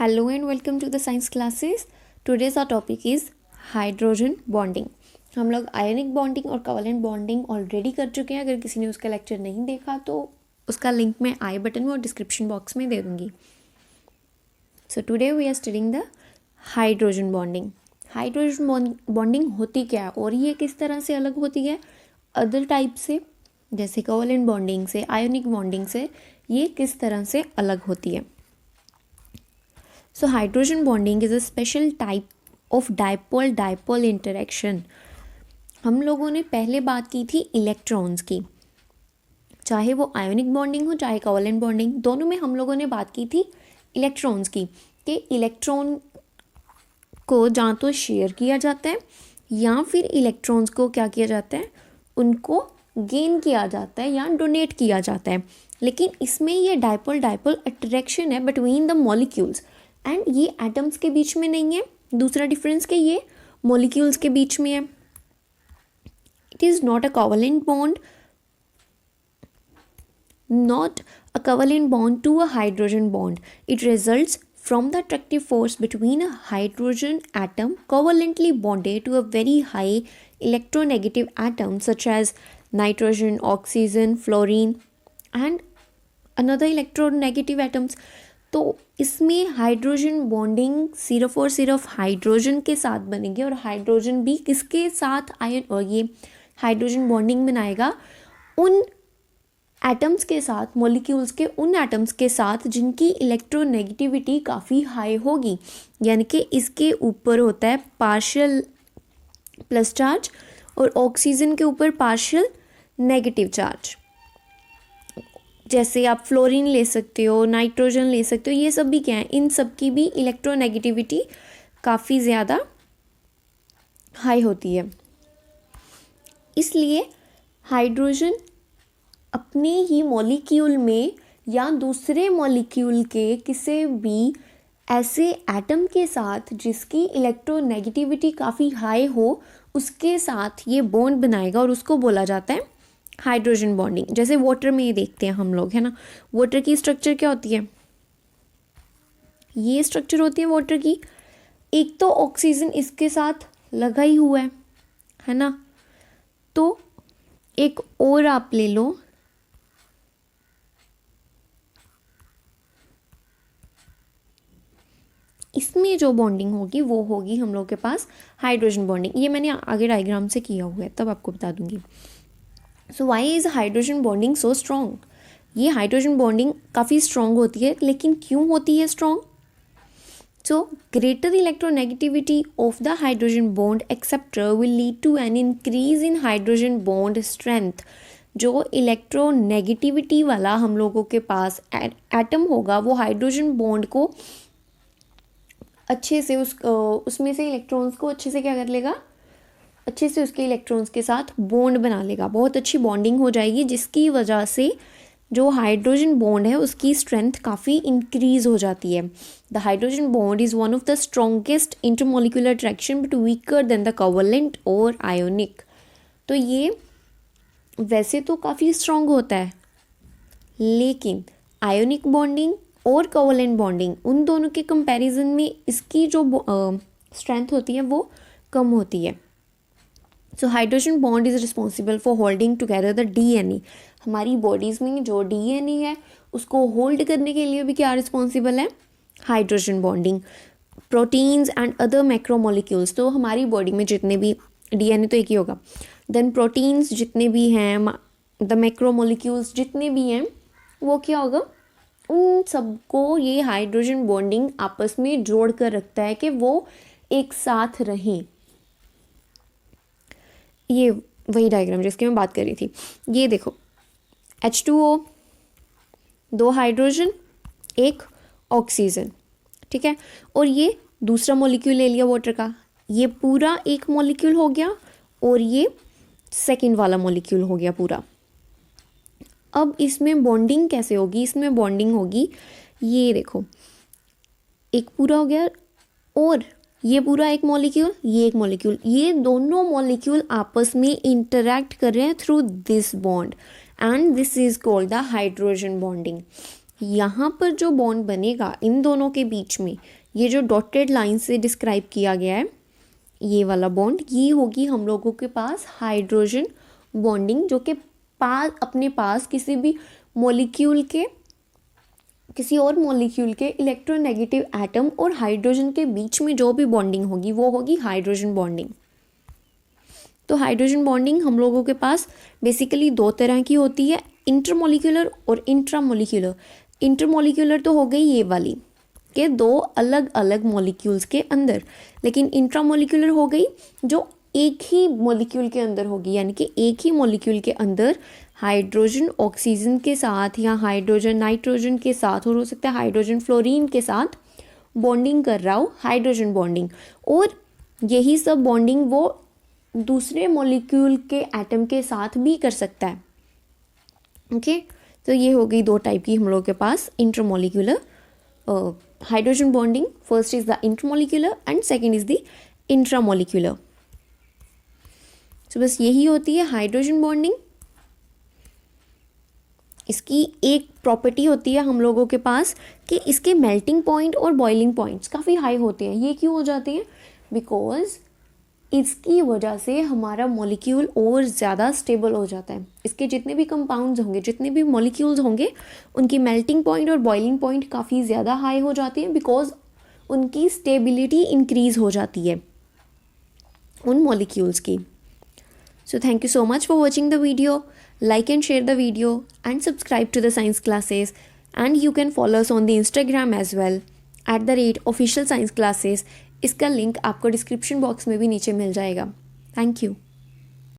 Hello and welcome to the science classes. Today's our topic is hydrogen bonding. हम लोग ionic bonding और covalent bonding already कर चुके हैं. अगर किसी ने उसका लेक्चर नहीं देखा तो उसका लिंक मैं आई बटन में और डिस्क्रिप्शन बॉक्स में दे दूँगी. So today we are studying the hydrogen bonding. Hydrogen bonding होती क्या है और ये किस तरह से अलग होती है अदर टाइप से, जैसे कोवेलेंट बॉन्डिंग से, आयनिक बॉन्डिंग से, ये किस तरह से अलग होती है. So hydrogen bonding is a special type of dipole-dipole interaction. हम लोगों ने पहले बात की थी इलेक्ट्रॉन्स की, चाहे वो आयोनिक बॉन्डिंग हो चाहे कोवेलेंट बॉन्डिंग, दोनों में हम लोगों ने बात की थी इलेक्ट्रॉन्स की कि इलेक्ट्रॉन को या तो शेयर किया जाता है या फिर इलेक्ट्रॉन्स को क्या किया जाता है, उनको गेन किया जाता है या डोनेट किया जाता है. लेकिन इसमें ये डाइपोल अट्रैक्शन है बिटवीन द मॉलिक्यूल्स एंड ये एटम्स के बीच में नहीं है. दूसरा डिफरेंस कि ये मॉलिक्यूल्स के बीच में है. It is not a covalent bond, not a covalent bond to a hydrogen bond. It results from the attractive force between a hydrogen atom covalently bonded to a very high electronegative atom such as nitrogen, oxygen, fluorine and another electronegative atoms. तो इसमें hydrogen bonding सिर्फ और सिर्फ hydrogen के साथ बनेगी और hydrogen भी किसके साथ आयन, और ये हाइड्रोजन बॉन्डिंग बनाएगा उन एटम्स के साथ, मॉलिक्यूल्स के उन एटम्स के साथ जिनकी इलेक्ट्रोनेगेटिविटी काफ़ी हाई होगी. यानी कि इसके ऊपर होता है पार्शियल प्लस चार्ज और ऑक्सीजन के ऊपर पार्शियल नेगेटिव चार्ज. जैसे आप फ्लोरीन ले सकते हो, नाइट्रोजन ले सकते हो, ये सब भी क्या है, इन सब की भी इलेक्ट्रोनेगेटिविटी काफ़ी ज़्यादा हाई होती है. इसलिए हाइड्रोजन अपने ही मॉलिक्यूल में या दूसरे मॉलिक्यूल के किसी भी ऐसे एटम के साथ जिसकी इलेक्ट्रोनेगेटिविटी काफ़ी हाई हो, उसके साथ ये बॉन्ड बनाएगा और उसको बोला जाता है हाइड्रोजन बॉन्डिंग. जैसे वाटर में ये देखते हैं हम लोग, है ना. वाटर की स्ट्रक्चर क्या होती है, ये स्ट्रक्चर होती है वाटर की. एक तो ऑक्सीजन इसके साथ लगा ही हुआ है ना. तो एक और आप ले लो, इसमें जो बॉन्डिंग होगी वो होगी हम लोग के पास हाइड्रोजन बॉन्डिंग. ये मैंने आगे डायग्राम से किया हुआ है, तब आपको बता दूंगी. So why is hydrogen bonding so strong. ये हाइड्रोजन बॉन्डिंग काफ़ी स्ट्रॉन्ग होती है, लेकिन क्यों होती है strong. So greater electronegativity of the hydrogen bond acceptor will lead to an increase in hydrogen bond strength. जो इलेक्ट्रोनेगेटिविटी वाला हम लोगों के पास एटम होगा वो हाइड्रोजन बॉन्ड को अच्छे से उसमें से इलेक्ट्रॉन्स को अच्छे से क्या कर लेगा, अच्छे से उसके इलेक्ट्रॉन्स के साथ बॉन्ड बना लेगा. बहुत अच्छी बॉन्डिंग हो जाएगी जिसकी वजह से जो हाइड्रोजन बॉन्ड है उसकी स्ट्रेंथ काफ़ी इंक्रीज हो जाती है. The hydrogen bond is one of the strongest intermolecular attraction but weaker then the covalent और आयोनिक. तो ये वैसे तो काफ़ी स्ट्रॉन्ग होता है, लेकिन आयोनिक बॉन्डिंग और कोवेलेंट बॉन्डिंग उन दोनों के कंपैरिजन में इसकी जो स्ट्रेंथ होती है वो कम होती है. So hydrogen bond is responsible for holding together the DNA. हमारी बॉडीज़ में जो डीएनए है उसको होल्ड करने के लिए भी क्या रिस्पॉन्सिबल है, hydrogen bonding. Proteins and other macromolecules, तो हमारी बॉडी में जितने भी, डीएनए तो एक ही होगा, देन प्रोटीन्स जितने भी हैं, द मैक्रोमोलिक्यूल्स जितने भी हैं, वो क्या होगा, उन सबको ये हाइड्रोजन बॉन्डिंग आपस में जोड़ कर रखता है कि वो एक साथ रहें. ये वही डायग्राम जिसकी मैं बात कर रही थी. ये देखो H2O, 2 हाइड्रोजन, 1 ऑक्सीजन, ठीक है. और ये दूसरा मॉलिक्यूल ले लिया वाटर का, ये पूरा एक मॉलिक्यूल हो गया और ये सेकंड वाला मॉलिक्यूल हो गया पूरा. अब इसमें बॉन्डिंग कैसे होगी, इसमें बॉन्डिंग होगी, ये देखो एक पूरा हो गया और ये पूरा एक मॉलिक्यूल, ये एक मॉलिक्यूल, ये दोनों मॉलिक्यूल आपस में इंटरैक्ट कर रहे हैं through this bond and this is called the hydrogen bonding. यहाँ पर जो बॉन्ड बनेगा इन दोनों के बीच में, ये जो डॉटेड लाइन से डिस्क्राइब किया गया है, ये वाला बॉन्ड, ये होगी हम लोगों के पास हाइड्रोजन बॉन्डिंग, जो कि अपने पास किसी भी मॉलिक्यूल के, किसी और मॉलिक्यूल के इलेक्ट्रोनेगेटिव एटम और हाइड्रोजन के बीच में जो भी बॉन्डिंग होगी वो होगी हाइड्रोजन बॉन्डिंग। तो हाइड्रोजन बॉन्डिंग हम लोगों के पास बेसिकली दो तरह की होती है, इंटरमॉलिक्यूलर और इंट्रामॉलिक्यूलर। इंटरमॉलिक्यूलर तो हो गई ये वाली के दो अलग अलग मॉलिक्यूल्स के अंदर, लेकिन इंट्रामॉलिक्यूलर हो गई जो एक ही मॉलिक्यूल के अंदर होगी, यानी कि एक ही मॉलिक्यूल के अंदर हाइड्रोजन ऑक्सीजन के साथ या हाइड्रोजन नाइट्रोजन के साथ, और हो सकता है हाइड्रोजन फ्लोरीन के साथ बॉन्डिंग कर रहा हो, हाइड्रोजन बॉन्डिंग। और यही सब बॉन्डिंग वो दूसरे मॉलिक्यूल के एटम के साथ भी कर सकता है। ओके, तो ये हो गई दो टाइप की हम लोग के पास intermolecular hydrogen bonding. First is the intermolecular and second is the intramolecular. तो बस यही होती है हाइड्रोजन बॉन्डिंग। इसकी एक प्रॉपर्टी होती है हम लोगों के पास कि इसके मेल्टिंग पॉइंट और बॉइलिंग पॉइंट्स काफ़ी हाई होते हैं। ये क्यों हो जाते हैं? बिकॉज इसकी वजह से हमारा मॉलिक्यूल और ज़्यादा स्टेबल हो जाता है। इसके जितने भी कंपाउंड्स होंगे, जितने भी मॉलिक्यूल्स होंगे, उनकी मेल्टिंग पॉइंट और बॉइलिंग पॉइंट काफ़ी ज़्यादा हाई हो जाती हैं, बिकॉज उनकी स्टेबिलिटी इंक्रीज हो जाती है उन मॉलिक्यूल्स की। So thank you so much for watching the video. Like and share the video and subscribe to the science classes, and you can follow us on the Instagram as well @official science classes. इसका link आपको description box में भी नीचे मिल जाएगा। Thank you.